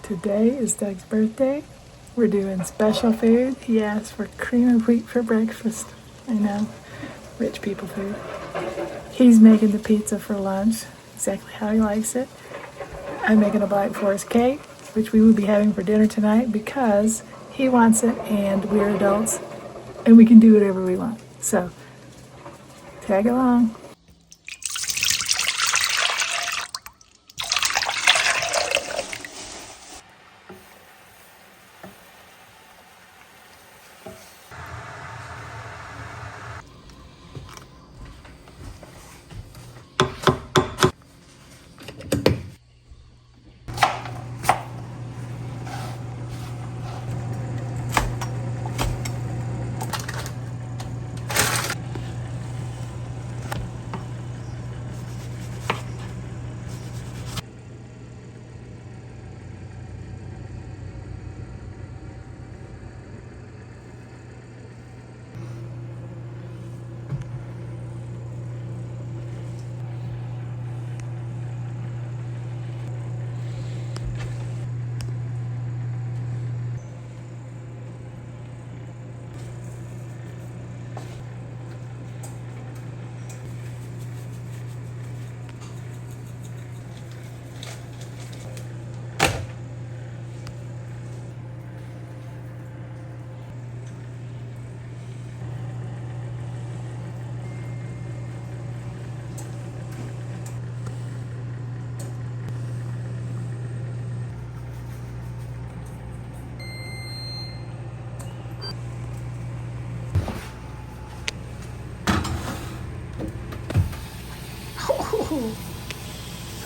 Today is Doug's birthday. We're doing special food. He asked for cream of wheat for breakfast. I know, rich people food. He's making the pizza for lunch, exactly how he likes it. I'm making a Black Forest cake, which we will be having for dinner tonight because he wants it and we're adults and we can do whatever we want. So, tag along.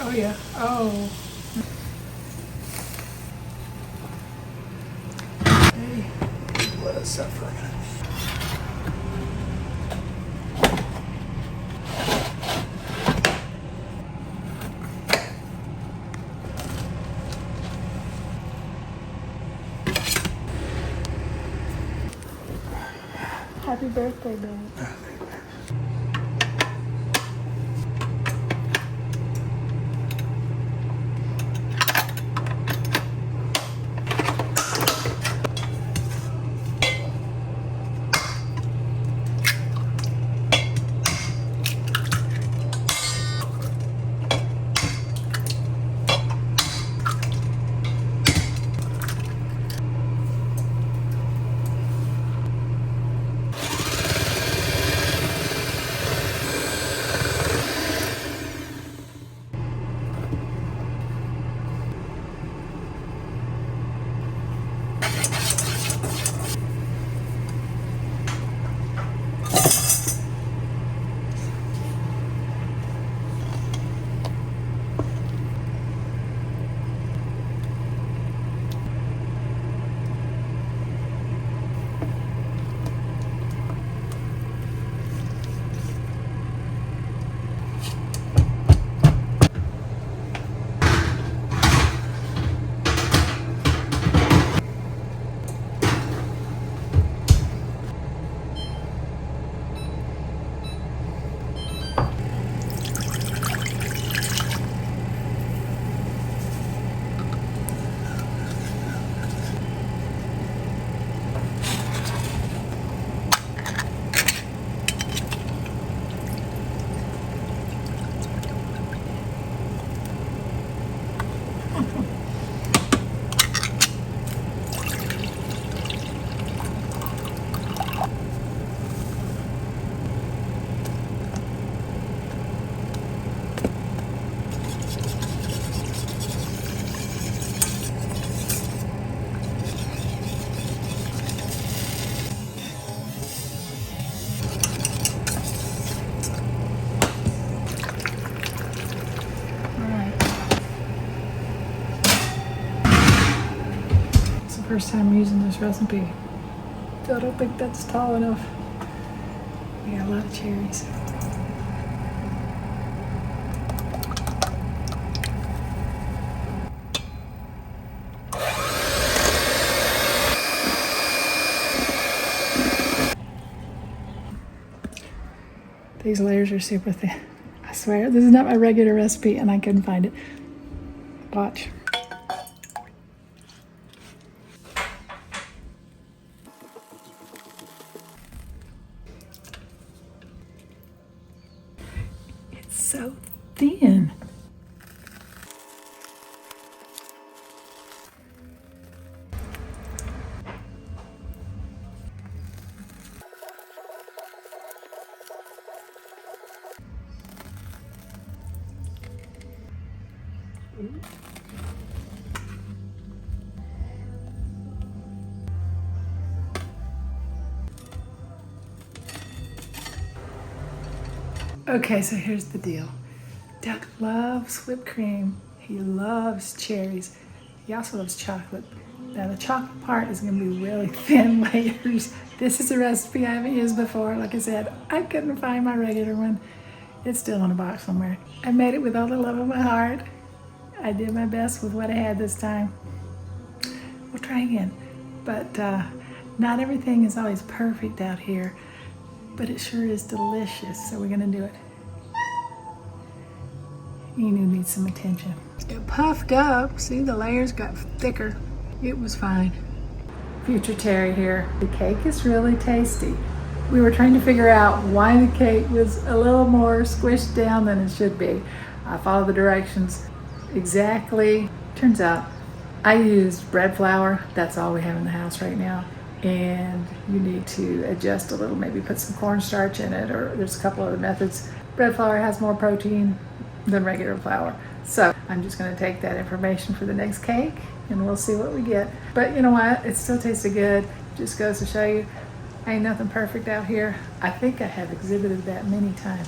Oh yeah, oh. Hey, let it set for a minute. Happy birthday, babe. First time using this recipe. So I don't think that's tall enough. We got a lot of cherries. These layers are super thin. I swear, this is not my regular recipe and I couldn't find it. Watch. in. Okay, so here's the deal. Doug loves whipped cream. He loves cherries. He also loves chocolate. Now the chocolate part is going to be really thin layers. This is a recipe I haven't used before. Like I said, I couldn't find my regular one. It's still in a box somewhere. I made it with all the love of my heart. I did my best with what I had this time. We'll try again. But not everything is always perfect out here, but it sure is delicious, so we're gonna do it. Enu needs some attention. It puffed up. See, the layers got thicker. It was fine. Future Terry here. The cake is really tasty. We were trying to figure out why the cake was a little more squished down than it should be. I followed the directions exactly. Turns out I used bread flour. That's all we have in the house right now. And you need to adjust a little, maybe put some cornstarch in it, or there's a couple other methods. Bread flour has more protein than regular flour. So I'm just gonna take that information for the next cake and we'll see what we get. But you know what, it still tasted good. Just goes to show you, ain't nothing perfect out here. I think I have exhibited that many times.